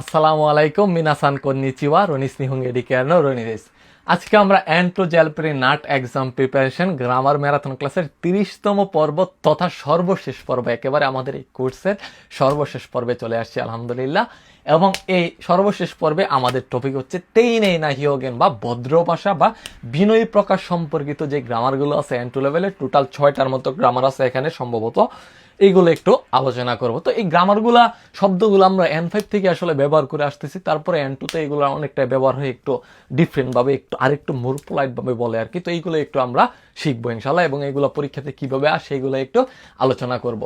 আসসালামু আলাইকুম মিনাসান কন্নিচিওয়া রনিস নিহুং এডিকেয়ানো রনিদেস। আজকে আমরা অ্যান্টো জ্যালপ্রি নাট এক্সাম প্রিপারেশন গ্রামার ম্যারাথন ক্লাসের 30তম পর্ব তথা সর্বশেষ পর্ব, একেবারে আমাদের এই কোর্সের সর্বশেষ পর্বে চলে আসছি আলহামদুলিল্লাহ। এবং এই সর্বশেষ পর্বে আমাদের টপিক হচ্ছে তেইনেই না হিয়োগেন বা ভদ্র ভাষা বা বিনয়ী প্রকাশ সম্পর্কিত যে গ্রামারগুলো আছে অ্যান্টো লেভেলে। টোটাল 6টার মতো গ্রামার আছে এখানে সম্ভবত, এইগুলো একটু আলোচনা করব। তো এই গ্রামারগুলা শব্দগুলো আমরা N5 থেকে আসলে ব্যবহার করে আসতেছি, তারপরে N2তে এগুলো অনেকটা ব্যবহার হয়ে একটু ডিফারেন্টভাবে একটু আরেকটু মোর পোলাইটভাবে বলে আর কি। তো এইগুলো একটু আমরা শিখবো ইনশাল্লাহ, এবং এগুলো পরীক্ষাতে কিভাবে আসে এগুলো একটু আলোচনা করব।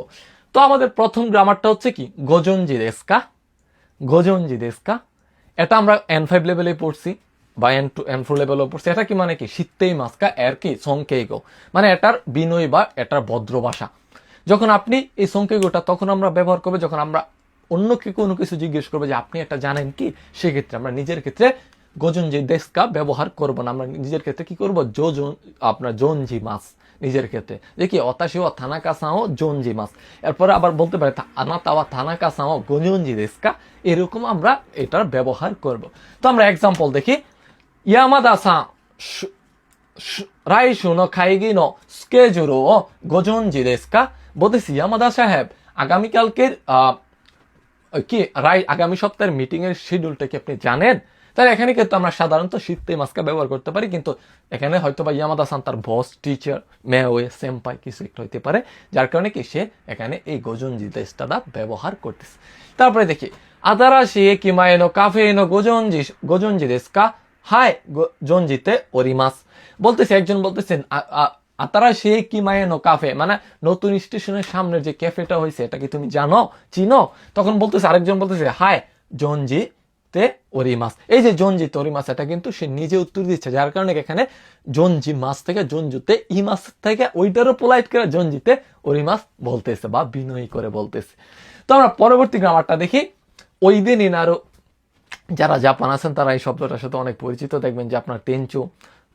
তো আমাদের প্রথম গ্রামারটা হচ্ছে কি গোজনজি দেস্কা। গোজনজি দেস্কা এটা আমরা N5 লেভেলে পড়ছি বা N4 লেভেলেও পড়ছি। এটা কি মানে কি শীতেই মাস্কা এর কি সংকেগো, মানে এটার বিনয় বা এটার ভদ্র ভাষা। যখন আপনি এই সংকেতটা তখন আমরা ব্যবহার করবো যখন আমরা অন্যকে কোনো কিছু জিজ্ঞেস করবো যে আপনি এটা জানেন কি, সেক্ষেত্রে আমরা নিজের ক্ষেত্রে গোজনজি দেস্কা ব্যবহার করব না। আমরা নিজের ক্ষেত্রে কি করবো আপনার জোনজি মাস নিজের ক্ষেত্রে দেখি অতাশিও থানাকা সাও জোনজি মাস। এরপরে আবার বলতে পারে আনাতাওয়া থানাকা সাও গোজনজি দেস্কা, এরকম আমরা এটার ব্যবহার করব। তো আমরা এক্সাম্পল দেখি। ইয়ামাদা সা রাইশু নো খাইগি নো স্কেজুল ও গোজনজি দেস্কা। বলতেছি ইয়ামাদা সাহেব আগামীকালকের আগামী সপ্তাহের মিটিং এর শিডিউলটা কি আপনি জানেন? তাহলে এখানে কিন্তু আমরা সাধারণত শীতে মাস্কা ব্যবহার করতে পারি, কিন্তু এখানে হয়তো বা ইয়ামাদা সান তার বস, টিচার, মেয়ে, সেম্পাই কিছু একটা হইতে পারে, যার কারণে কি সে এখানে এই গোজনজি দেশটা ব্যবহার করতেছে। তারপরে দেখি আদারাশি কিমায় নো কাফে নো গোজনজি দেস্কা হাই জনজিতে ওরিমাস। বলতেছে একজন বলতেছেন আতারা সে কি মায়েনো কাফে, মানে নতুন স্টেশনের সামনের যে ক্যাফেটা হয়েছে এটা কি তুমি জানো, চিনো? তখন বলতেছে আরেকজন বলতেছে হাই জনজি তে ওরিমাস। এই যে জনজি তে ওরিমাস এটা কিন্তু সে নিজে উত্তর দিচ্ছে, যার কারণে এখানে জনজি মাস থেকে জনজুতে ইমাস থেকে ওইটারও পোলাইট করে জনজিতে ওরিমাস বলতেছে বা বিনয়ী করে বলতেছে। তো আমরা পরবর্তী গ্রামারটা দেখি। ওই দিন ইনারো, যারা জাপান আছেন তারা এই শব্দটার সাথে অনেক পরিচিত। দেখবেন যে আপনার টেনচু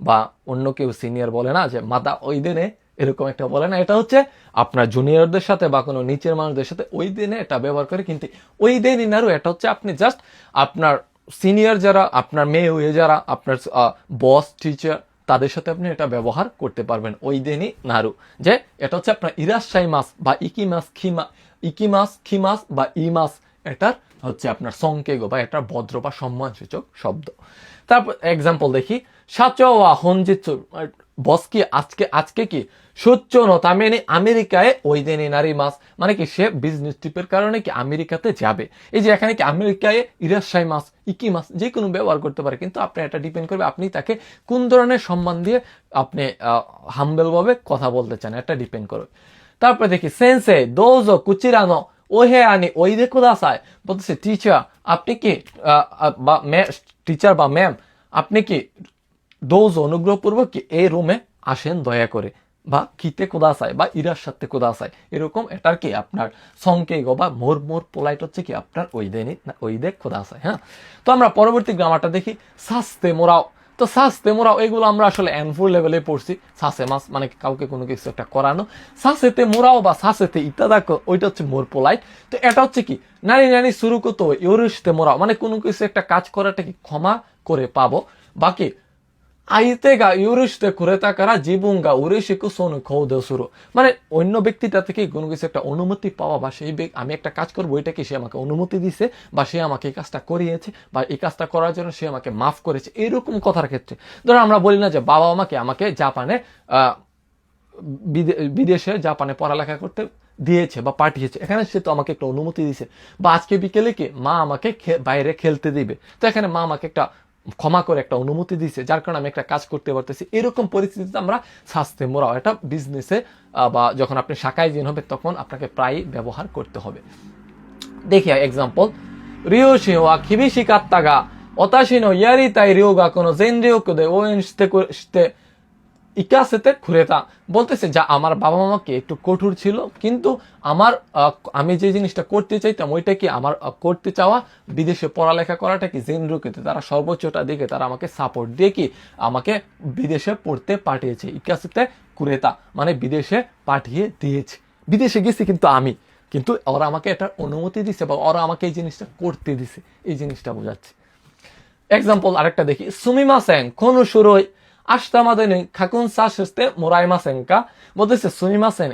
বা অন্য কেউ সিনিয়র বলে না যে মাদা ওই দিনে, এরকম একটা বলে না। এটা হচ্ছে আপনার জুনিয়রদের সাথে বা কোনো নিচের মানুষদের সাথে ওই দিনে এটা ব্যবহার করে। কিন্তু ওই দিন ইনারু এটা হচ্ছে আপনি জাস্ট আপনার সিনিয়র যারা, আপনার মেয়ে হয়ে যারা, আপনার বস, টিচার, তাদের সাথে আপনি এটা ব্যবহার করতে পারবেন ওই দিনই নারু। যে এটা হচ্ছে আপনার ইরাশাই মাস বা ইকিমাস খিমাস বা ইমাস, এটার হচ্ছে আপনার সংকেগো বা এটা ভদ্র বা সম্মানসূচক শব্দ। তারপর এক্সাম্পল দেখি। সাচোয়া হনজিৎসু, বস কি আজকে কি সূর্য নো তামেনি আমেরিকায় ওই দিনই নারী মাস, মানে কি সে বিজনেস ট্রিপের কারণে কি আমেরিকাতে যাবে। এই যে এখানে কি আমেরিকায় ইরাশাই মাস, ইকি মাস যে কোনো ব্যবহার করতে পারে, কিন্তু আপনি এটা ডিপেন্ড করবে আপনি তাকে কোন ধরনের সম্মান দিয়ে আপনি হাম্বেল ভাবে কথা বলতে চান, এটা ডিপেন্ড করবে। তারপরে দেখি সেন্সে দোজো কুচিরানো ওহে আনি ওই দেখো দাসায়। বলতেছে টিচার আপনি কি বা টিচার বা ম্যাম আপনি কি দোজ অনুগ্রহপূর্বক কি এই রুমে আসেন দয়া করে, বা খিতে কোদাসায় বা ইরার সাথে কোদাসায়, এরকম এটার কি আপনার সংকেগ বা মোর পোলাইট হচ্ছে কি আপনার ওই দেখ কোদাসায়। হ্যাঁ, তো আমরা পরবর্তী গ্রামারটা দেখি। সাস্তে মোরাও। তো সাস্তে মোরাও এগুলো আমরা আসলে N4 লেভেলে পড়ছি। সাসে মাস মানে কাউকে কোনো কিছু একটা করানো। সাসেতে মোরাও বা সাসেতে ইত্যাদাকো ওইটা হচ্ছে মোর পোলাইট। তো এটা হচ্ছে কি নানি নানি শুরু করতে ইউরিশতে মোরাও, মানে কোনো কিছু একটা কাজ করাটা কি ক্ষমা করে পাবো। বাকি আইতেগা ইউরিশতে কুরেতাকারা জীবনগা উরেশিকু সোনু খৌদে শুরু, মানে অন্য ব্যক্তিটা থেকে কোনো কিছু একটা অনুমতি পাওয়া বা সেই আমি একটা কাজ করবো এটা কি সে আমাকে অনুমতি দিছে বা সে আমাকে এই কাজটা করিয়েছে বা এই কাজটা করার জন্য সে আমাকে মাফ করেছে, এরকম কথার ক্ষেত্রে ধরো আমরা বলি না যে বাবা আমাকে জাপানে বিদেশে জাপানে পড়ালেখা করতে দিয়েছে বা পাঠিয়েছে, এখানে সে তো আমাকে একটা অনুমতি দিয়েছে। বা আজকে বিকেলে কি মা আমাকে বাইরে খেলতে দিবে, তো এখানে মা আমাকে একটা ক্ষমা করে একটা অনুমতি দিয়েছে, যার কারণে আমি একটা কাজ করতে পারতেছি। এরকম পরিস্থিতিতে আমরা শাস্তে মোরাও এটা বিজনেসে বা যখন আপনি শাখায় জিন হবে তখন আপনাকে প্রায় ব্যবহার করতে হবে। দেখি এক্সাম্পল। রিওশি ওয়া কিবিশি কাত্তাগা ওতাশি নো ইয়ারিতাই রিওগা কোনো জেনরিওকুদে ওয়েনশিতে ইকাসেতে খুরেতা। বলতেছে যা আমার বাবা মামাকে একটু কঠোর ছিল, কিন্তু আমি যে জিনিসটা করতে চাইতাম ওইটা কি আমার করতে চাওয়া বিদেশে পড়ালেখা করাটা কি জেনরুকেতে তারা সর্বোচ্চটা দিকে তারা আমাকে সাপোর্ট দিয়ে কি আমাকে বিদেশে পড়তে পাঠিয়েছে। ইকাসেতে কুরেতা মানে বিদেশে পাঠিয়ে দিয়েছে, বিদেশে গেছি কিন্তু আমি কিন্তু ওরা আমাকে এটার অনুমতি দিছে বা ওরা আমাকে এই জিনিসটা করতে দিছে, এই জিনিসটা বোঝাচ্ছে। এক্সাম্পল আরেকটা দেখি, সুমিমাসেন কোন শুরুই আস্তামাদেনি খাকুন সাশতে মোরাইমাসেনকা, বলতেছে সুমিমাসেন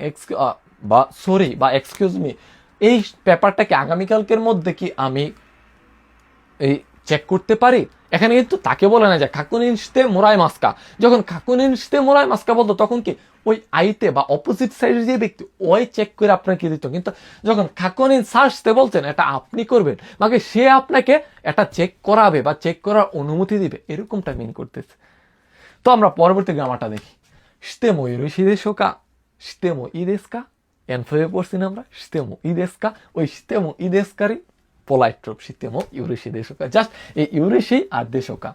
বা সরি বা এক্সকিউজ মি, এই পেপারটাকে আগামীকালকের মধ্যে কি আমি এই চেক করতে পারি? এখানে কিন্তু তাকে বলে না যে খাকুনিনস্তে মোরাই মাস্কা। যখন খাকুনিনস্তে মোরাই মাস্কা বলতো তখন কি ওই আইতে বা অপোজিট সাইডের যে ব্যক্তি ওই চেক করে আপনাকে দিত, কিন্তু যখন খাকুনিন সার্চতে বলছেন এটা আপনি করবেন, মানে সে আপনাকে এটা চেক করাবে বা চেক করার অনুমতি দিবে, এরকমটা মিন করতেছে। তো আমরা পরবর্তী গ্রামারটা দেখি, শিতেমো ইরোশিদেশোকা, শিতেমো ইদেস্কা, এনফয়ে পড়ছি না আমরা, শিতেমো ইদেস্কা, ওই শিতেমো ইদেস্কারই পোলাইট রূপ শিতেমো ইউরেশি দেশোকা। জাস্ট এই ইউরেশি আর দেশোকা,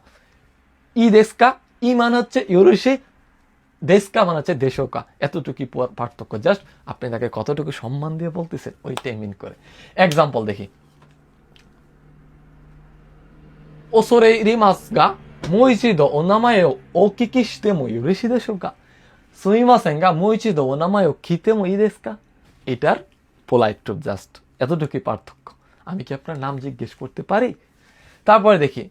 ই দেশকা, ই মানে হচ্ছে ইউরেশি, দেশকা মানে হচ্ছে দেশোকা, এতটুকু পার্থক্য। জাস্ট আপনি তাকে কতটুকু সম্মান দিয়ে বলতেছেন ওইটাই মিন করে। এক্সাম্পল দেখি, ওসরে রিমাস গা মোইচিদো ও নামায়ে ও কিকি শিতেমো ইউরেশি দেশোকা, সুইমাসেন গা মোইচিদো ও নামায়ে খিতেমো ই দেশকা। এটার পোলাইট রূপ, জাস্ট এতটুকুই পার্থক্য। আমি কি আপনার নাম জিজ্ঞেস করতে পারি? তারপরে দেখি,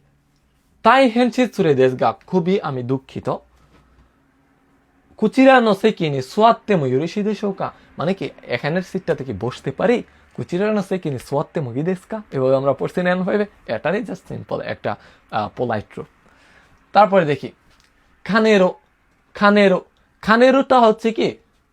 তাই হেনছি চুরে দেশ গা, খুবই আমি দুঃখিত, কুচিরা নসে কিনি সোয়াত্তে ময়ূরিশি দেশোকা, মানে কি এখানের সিটটাতে কি বসতে পারি? কুচিরা নসে কিনি সোয়াত্তে ময়ূরি দেশকা, এভাবে আমরা পড়ছি নেন ভাবে, এটারই জাস্ট সিম্পল একটা পোলাইট রূপ। তারপরে দেখি, খানেরো, খানেরো, খানেরোটা হচ্ছে কি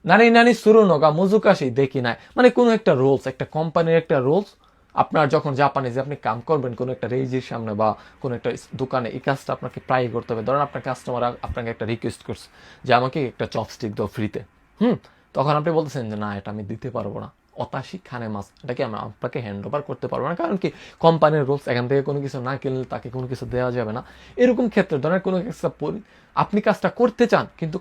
নানি নানি সুরো নগা মুজুকাশি দেখি নাই, মানে কোনো একটা রুলস, একটা কোম্পানির একটা রুলস। আপনার যখন জাপানে যে আপনি কাম করবেন কোনো একটা রেজির সামনে বা কোনো একটা দোকানে, এই কাজটা আপনাকে প্রায় করতে হবে। ধরেন আপনার কাস্টমার আপনাকে একটা রিকোয়েস্ট করছে যে আমাকে একটা চপস্টিক দাও ফ্রিতে, তখন আপনি বলতেছেন যে না এটা আমি দিতে পারবো না, অতাশি খানে মাছ, এটাকে আমি আপনাকে হ্যান্ড ওভার করতে পারবো না, কারণ কি কোম্পানির রুলস, এখান থেকে কোনো কিছু না কিনলে তাকে কোনো কিছু দেওয়া যাবে না। এরকম ক্ষেত্রে ধরেন কোনো আপনি কাজটা করতে চান কিন্তু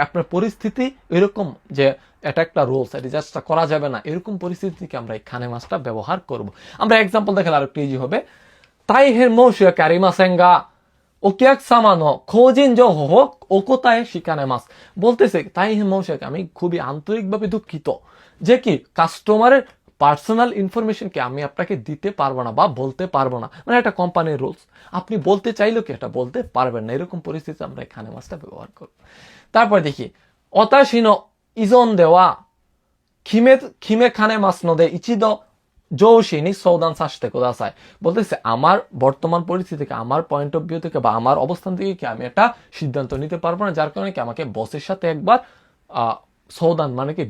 আপনার পরিস্থিতি এরকম যে এটা একটা রুলস, এটা জাস্টটা করা যাবে না, এরকম পরিস্থিতি থেকে আমরা এই খানে মাছটা ব্যবহার করব। আমরা এক্সাম্পল দেখালে আরেকটু ইজি হবে, তাই হের মৌসুয়া ক্যারিমাসেঙ্গা ওকিয়াক সামানো খোঁজিন জো হোক ওকোতায় শিকানে মাছ, বলতেছে তাই হের মৌসুয়াকে আমি খুবই আন্তরিকভাবে দুঃখিত যে কি কাস্টমারের পার্সোনাল ইনফরমেশনকে আমি আপনাকে দিতে পারবো না বা বলতে পারবো না, মানে একটা কোম্পানির রুলস, আপনি বলতে চাইলেও কি এটা বলতে পারবেন না, এরকম পরিস্থিতিতে আমরা এখানে মাছটা ব্যবহার করব। তারপর দেখি, অতাশিনো ইজন দেওয়া খিমে খিমে খানে মাছ নদে ইচিদ জৌশিনী সৌদান সাসতে কোদাসায়, বলতেছে আমার বর্তমান পরিস্থিতি থেকে, আমার পয়েন্ট অফ ভিউ থেকে বা আমার অবস্থান থেকে কি আমি একটা সিদ্ধান্ত নিতে পারবো না, যার কারণে কি আমাকে বসের সাথে একবার সৌদান মানে কি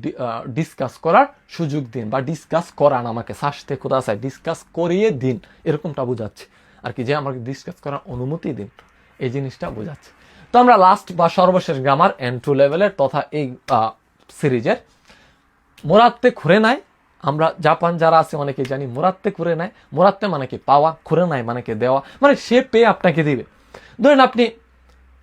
ডিসকাস করার সুযোগ দিন বা ডিসকাস করান, আমাকে সাসতে কোদাসায় ডিসকাস করিয়ে দিন, এরকমটা বোঝাচ্ছে আর কি, যে আমাকে ডিসকাস করার অনুমতি দিন, এই জিনিসটা বোঝাচ্ছে। তো আমরা লাস্ট বা সর্বশেষ গ্রামার N2 লেভেলের তথা এই সিরিজের মোরাত্তে খুরে নাই, আমরা জাপান যারা আছে অনেকে জানি মোরাত্তে খুরে নাই, মোরাত্তে মানে কি পাওয়া, খুরে নাই মানে কি দেওয়া, মানে সে পেয়ে আপনাকে দিবে। ধরেন আপনি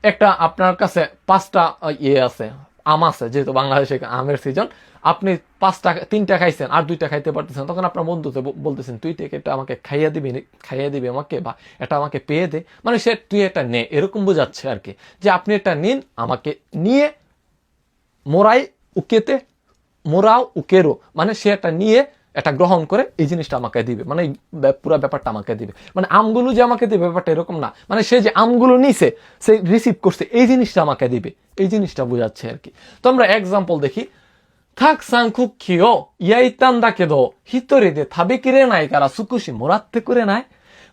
একটা, আপনার কাছে 5টা ইয়ে আছে, আম আছে, যেহেতু বাংলাদেশে আমের সিজন, আপনি 5টা 3টা খাইছেন আর 2টা খাইতে পারতেছেন, তখন আপনার বন্ধুতে বলতেছেন তুই এটা আমাকে খাইয়ে দিবি আমাকে, বা এটা আমাকে পেয়ে দে, মানে সে তুই এটা নে, এরকম বোঝাচ্ছে আর কি, যে আপনি এটা নিন, আমাকে নিয়ে মোরাই উকেতে মোরাও উকেরো, মানে সে এটা নিয়ে এটা গ্রহণ করে এই জিনিসটা আমাকে দিবে, মানে পুরো ব্যাপারটা আমাকে দিবে, মানে আমগুলো যে আমাকে দিবে ব্যাপারটা এরকম না, মানে সে যে আমগুলো নিছে, সে রিসিভ করছে, এই জিনিসটা আমাকে দিবে, এই জিনিসটা বোঝাচ্ছে আর কি। তো আমরা এক্সাম্পল দেখি, থাক সাংখুক কিও ইয়াইতান দা কেদো হিতরে দে থাবে কিরে নাই কারা সুকুশি মোরাত্তে করে নাই,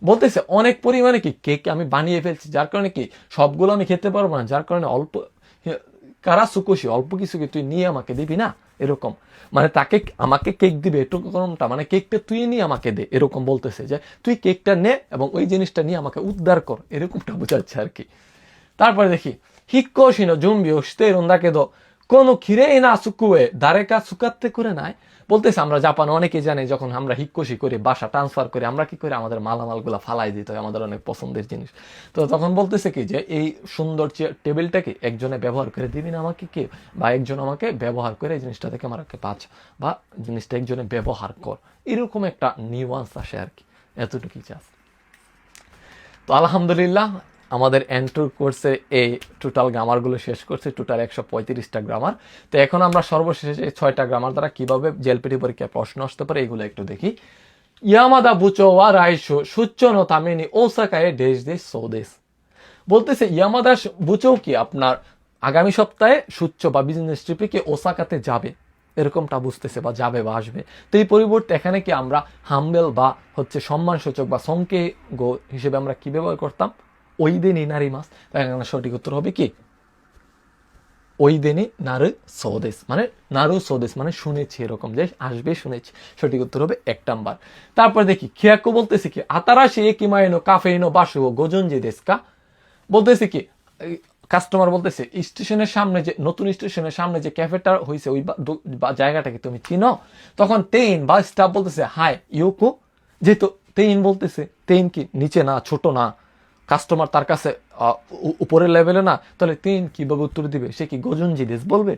বলতেছে অনেক পরিমাণে কি কেক আমি বানিয়ে ফেলছি, যার কারণে কি সবগুলো আমি খেতে পারবো না, যার কারণে অল্প কারা সুকুশি অল্প কিছু কি তুই নিয়ে আমাকে দিবি না, এরকম, মানে তাকে আমাকে কেক দিবে এটুকুটা, মানে কেকটা তুই নিয়ে আমাকে দে, এরকম বলতেছে যে তুই কেকটা নে এবং ওই জিনিসটা নিয়ে আমাকে উদ্ধার কর, এরকমটা বোঝাচ্ছে আর কি। তারপরে দেখি, হিক্কোশিনো জুম্বি ও শীতে রুন্দা কেদো কোনো খিরেই না সুকুয়ে দারেকা সুকাতে করে নাই, বলতেছে আমরা জাপানে অনেকে জানে যখন আমরা হিক্কোশি করি, বাসা ট্রান্সফার করি, আমরা কি করি আমাদের মালামালগুলো ফালাই দিতে হয়, আমাদের অনেক পছন্দের জিনিস, তো তখন বলতেছে কি যে এই সুন্দর টেবিলটাকে একজনে ব্যবহার করে দিবি না আমাকে, কে বা একজন আমাকে ব্যবহার করে এই জিনিসটা থেকে আমাকে পাঁচ বা জিনিসটা একজনে ব্যবহার কর, এরকম একটা নিউয়ান্স আসে আর কি, এতটুকুই চাষ। তো আলহামদুলিল্লাহ আমাদের এন্ট্রো কোর্সে এই টোটাল গ্রামারগুলো শেষ করছি, টোটাল 135টা গ্রামার। তো এখন আমরা সর্বশেষে এই 6টা গ্রামার দ্বারা কিভাবে জেএলপিটি পরীক্ষায় প্রশ্ন আসতে পারে এগুলো একটু দেখি। ইয়ামাদা বুচো ওয়া রাইশো সুচ্চো নো তামেনি ওসাকায়ে দেশ দেশ সোদেশ। বলতেছে ইয়ামাদা বুচো কি আপনার আগামী সপ্তাহে সুচ্চ বা বিজনেস ট্রিপে কি ওসাকাতে যাবে, এরকমটা বুঝতেছে বা যাবে বা আসবে। তো এই পরিবর্তে এখানে কি আমরা হাম্বেল বা হচ্ছে সম্মানসূচক বা সংকে গো হিসেবে আমরা কি ব্যবহার করতাম, ওই দিনই নারী মাস। তাই এখানে সঠিক উত্তর হবে কি ওই দিনই নারু সৌদেশ, মানে নারু সৌদেশ মানে শুনেছি, এরকম যে আসবে শুনেছি। সঠিক উত্তর হবে 1 নাম্বার। তারপর দেখি খিয়াকু বলতেছে কি আতারাশি একিমাইনো কাফেইনো বাসুও গোজনজি দেশকা। বলতেছে কি কাস্টমার বলতেছে স্টেশনের সামনে যে নতুন স্টেশনের সামনে যে ক্যাফেটা হয়েছে ওই জায়গাটাকে তুমি চিনো? তখন তেইন বা স্টাফ বলতেছে হাই ইউকু, যেহেতু তেইন বলতেছে, তেইন কি নিচে না, ছোট না, কাস্টমার তার কাছে উপরের লেভেলে না, তাহলে তেইন কিভাবে উত্তর দিবে? সে কি গোজনজি দেশ বলবে?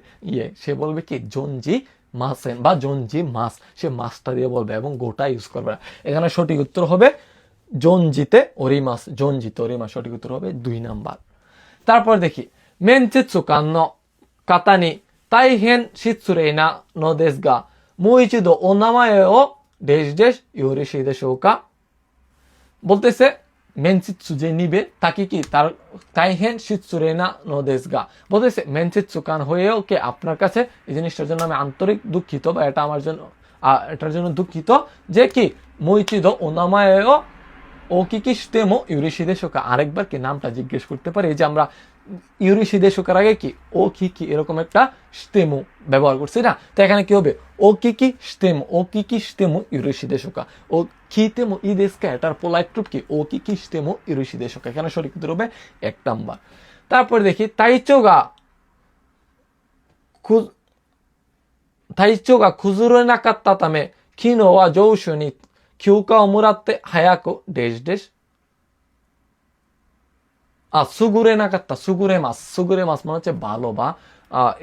সে বলবে কি জনজি মাসেন বা জনজি মাস, সে মাসটা দিয়ে বলবে এবং গোটা ইউজ করবে না। এখানে সঠিক উত্তর হবে জনজিতে ওরিমাস, জনজিতে ওরিমাস, সঠিক উত্তর হবে 2 নাম্বার। তারপর দেখি মেনচেৎসু কান্ন কাতানি তাইহেন শিৎসুরেইনা নো দেশ গা মুইচিদো ও নামায়ে ও দেশ দেশ ইউরিশি দেশৌকা। বলতেছে মেনচিৎসু যে নিবে তাকে কি তার তাইহেন শিৎসুরেইনা নো দেশ গা। বলতেছে মেনচিৎসু কান হয়েও কে আপনার কাছে এই জিনিসটার জন্য আমি আন্তরিক দুঃখিত বা এটা আমার জন্য এটার জন্য দুঃখিত যে কি মুইচিদো ও নামায়ে ও কি কি স্টেমো ইউরিশি দেশকা। আরেকবার কি নামটা জিজ্ঞেস করতে পারি, এই যে আমরা ইউরিশি দেশকার আগে কি ও কি কি এরকম একটা স্টেমো ব্যবহার করছি না, তো এখানে কি হবে ও কি কি স্টেমো, ও কি কি স্টেমো ইউরিশি দেশকা, ও খিতেমো ই দেশকা, এটার পোলাইট রূপ কি ও কি কি স্টেমো ইউরিশি দেশকা। এখানে সঠিক উত্তর হবে 1 নাম্বার। তারপর দেখি তাইচোগা খুজুরে নাকাত্তা তামে খিনো ওয়া জৌশনি কিউকা মুরাতে হায়াকো দেশ দেশ সুগুরে নাকাত্তা সুগুরে মাছ, সুগুরে মাছ মানে হচ্ছে ভালো বা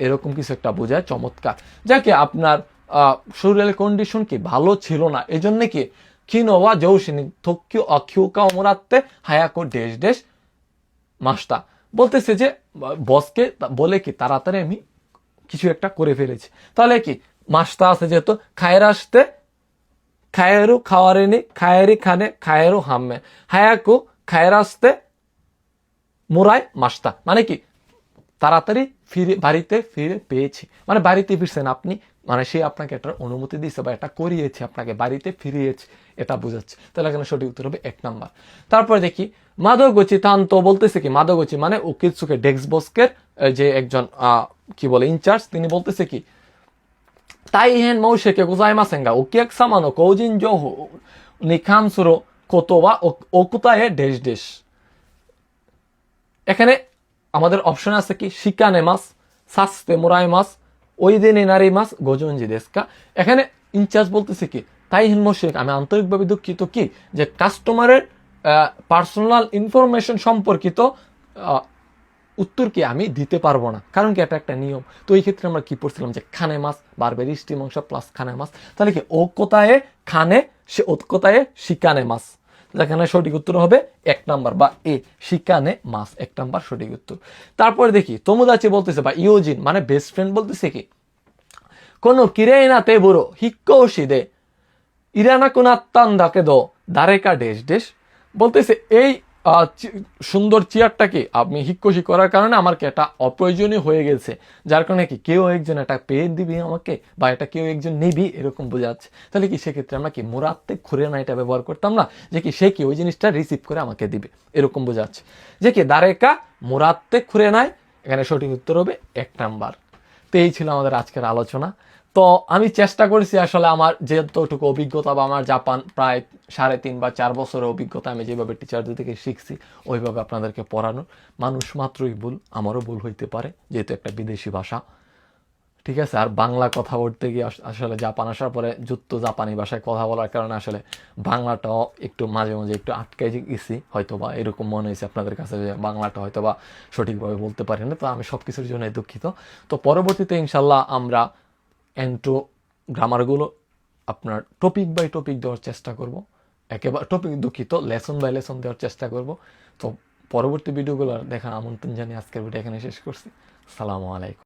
এরকম কিছু একটা বোঝায়, চমৎকার। যাকে আপনার শরীরের কন্ডিশন কি ভালো ছিল না, এই জন্য কি খিনোয়া জৌশিনি কিউকা মুরাতে হায়াকো দেশ দেশ মাসটা। বলতেছে যে বসকে বলে কি তাড়াতাড়ি আমি কিছু একটা করে ফেলেছি। তাহলে কি মাসটা আছে যেহেতু খায়ের আসতে খায়েরু খাওয়ারেনি খায়েরি খানে খায়েরু হাম্মে হায়াকু খায়ের আসতে মোরায় মাসটা, মানে কি তাড়াতাড়ি ফিরে বাড়িতে ফিরে পেয়েছি, মানে বাড়িতে ফিরছেন আপনি, মানে সে আপনাকে এটার অনুমতি দিয়েছে বা এটা করিয়েছে, আপনাকে বাড়িতে ফিরিয়েছে, এটা বোঝাচ্ছে। তাহলে এখানে সঠিক উত্তর হবে 1 নাম্বার। তারপরে দেখি মাদগোচি তান্ত বলতেছে কি মাদগোচি মানে উকিৎসুকে ডেস্ক বস্কের যে একজন কি বলে ইনচার্জ, তিনি বলতেছে কি তাইহেন মৌসেকে গোজাইমাসেন গা ওকিয়াকসামা নো কৌজিন জোহো নি কানসুরো কোতো ওয়া ওকুতায়ে দেশ দেশ। এখানে আমাদের অপশন আছে কি শিকানে মাস, সাস্তে মোরাই মাস, ওই দিনে নারী মাস, গোজনজি দেশকা। এখানে ইনচার্জ বলতেছে কি তাইহেন মৌসেক আমি আন্তরিকভাবে দুঃখিত কি যে কাস্টমারের পার্সোনাল ইনফরমেশন সম্পর্কিত উত্তর কি আমি দিতে পারবো না, কারণ কি এটা একটা নিয়ম। তো এই ক্ষেত্রে আমরা কি পড়ছিলাম যে খানে মাছ বারবার স্টিম অংশ প্লাস খানে মাছ, তাহলে কি ও কোথায় খানে সে ও কোথায় শিকানে মাছ। যেখানে সঠিক উত্তর হবে 1 নাম্বার বা এ শিকানে মাছ, 1 নাম্বার সঠিক উত্তর। তারপরে দেখি তোমোদাচি বলতেছে বা ইয়োজিন মানে বেস্ট ফ্রেন্ড বলতেছে কি কোন কিরেই না তে বুড়ো হিক্কৌশি দে ইরানা কোনাত্তান্দাকে দো দারেকা দেশ দেশ। বলতেছে এই সুন্দর চেয়ারটাকে আপনি হিক্কোশি করার কারণে আমার কি এটা অপ্রয়োজনীয় হয়ে গেছে, যার কারণে কি কেউ একজন এটা পেয়ে দিবি আমাকে বা এটা কেউ একজন নিবি, এরকম বোঝাচ্ছে। তাহলে কি সেক্ষেত্রে আমরা কি মোরাত্তে খুঁড়ে না এটা ব্যবহার করতাম না, যে কি সে কি ওই জিনিসটা রিসিভ করে আমাকে দিবে, এরকম বোঝাচ্ছে। যে কি দারেকা মোরাত্তে খুঁড়ে নাই, এখানে সঠিক উত্তর হবে 1 নাম্বার। তো এই ছিল আমাদের আজকের আলোচনা। তো আমি চেষ্টা করেছি আসলে আমার যেতটুকু অভিজ্ঞতা বা আমার জাপান প্রায় 3.5 বা 4 বছরের অভিজ্ঞতা, আমি যেভাবে টিচারদের থেকে শিখছি ওইভাবে আপনাদেরকে পড়ানোর। মানুষ মাত্রই ভুল, আমারও ভুল হইতে পারে যেহেতু একটা বিদেশি ভাষা, ঠিক আছে। আর বাংলা কথা বলতে গিয়ে আসলে জাপান আসার পরে যুক্ত জাপানি ভাষায় কথা বলার কারণে আসলে বাংলাটাও একটু মাঝে মাঝে একটু আটকে গেছি, হয়তো বা এরকম মনে হয়েছে আপনাদের কাছে যে বাংলাটা হয়তো বা সঠিকভাবে বলতে পারি না। তো আমি সব কিছুর জন্য দুঃখিত। তো পরবর্তীতে ইনশাল্লাহ আমরা এন্ট্রো গ্রামারগুলো আপনার টপিক বাই টপিক দেওয়ার চেষ্টা করব, একেবারে টপিক দুঃখিত লেসন বাই লেসন দেওয়ার চেষ্টা করব। তো পরবর্তী ভিডিওগুলো দেখার আমন্ত্রণ জানিয়ে আজকের ভিডিও এখানে শেষ করছি। আসসালামু আলাইকুম।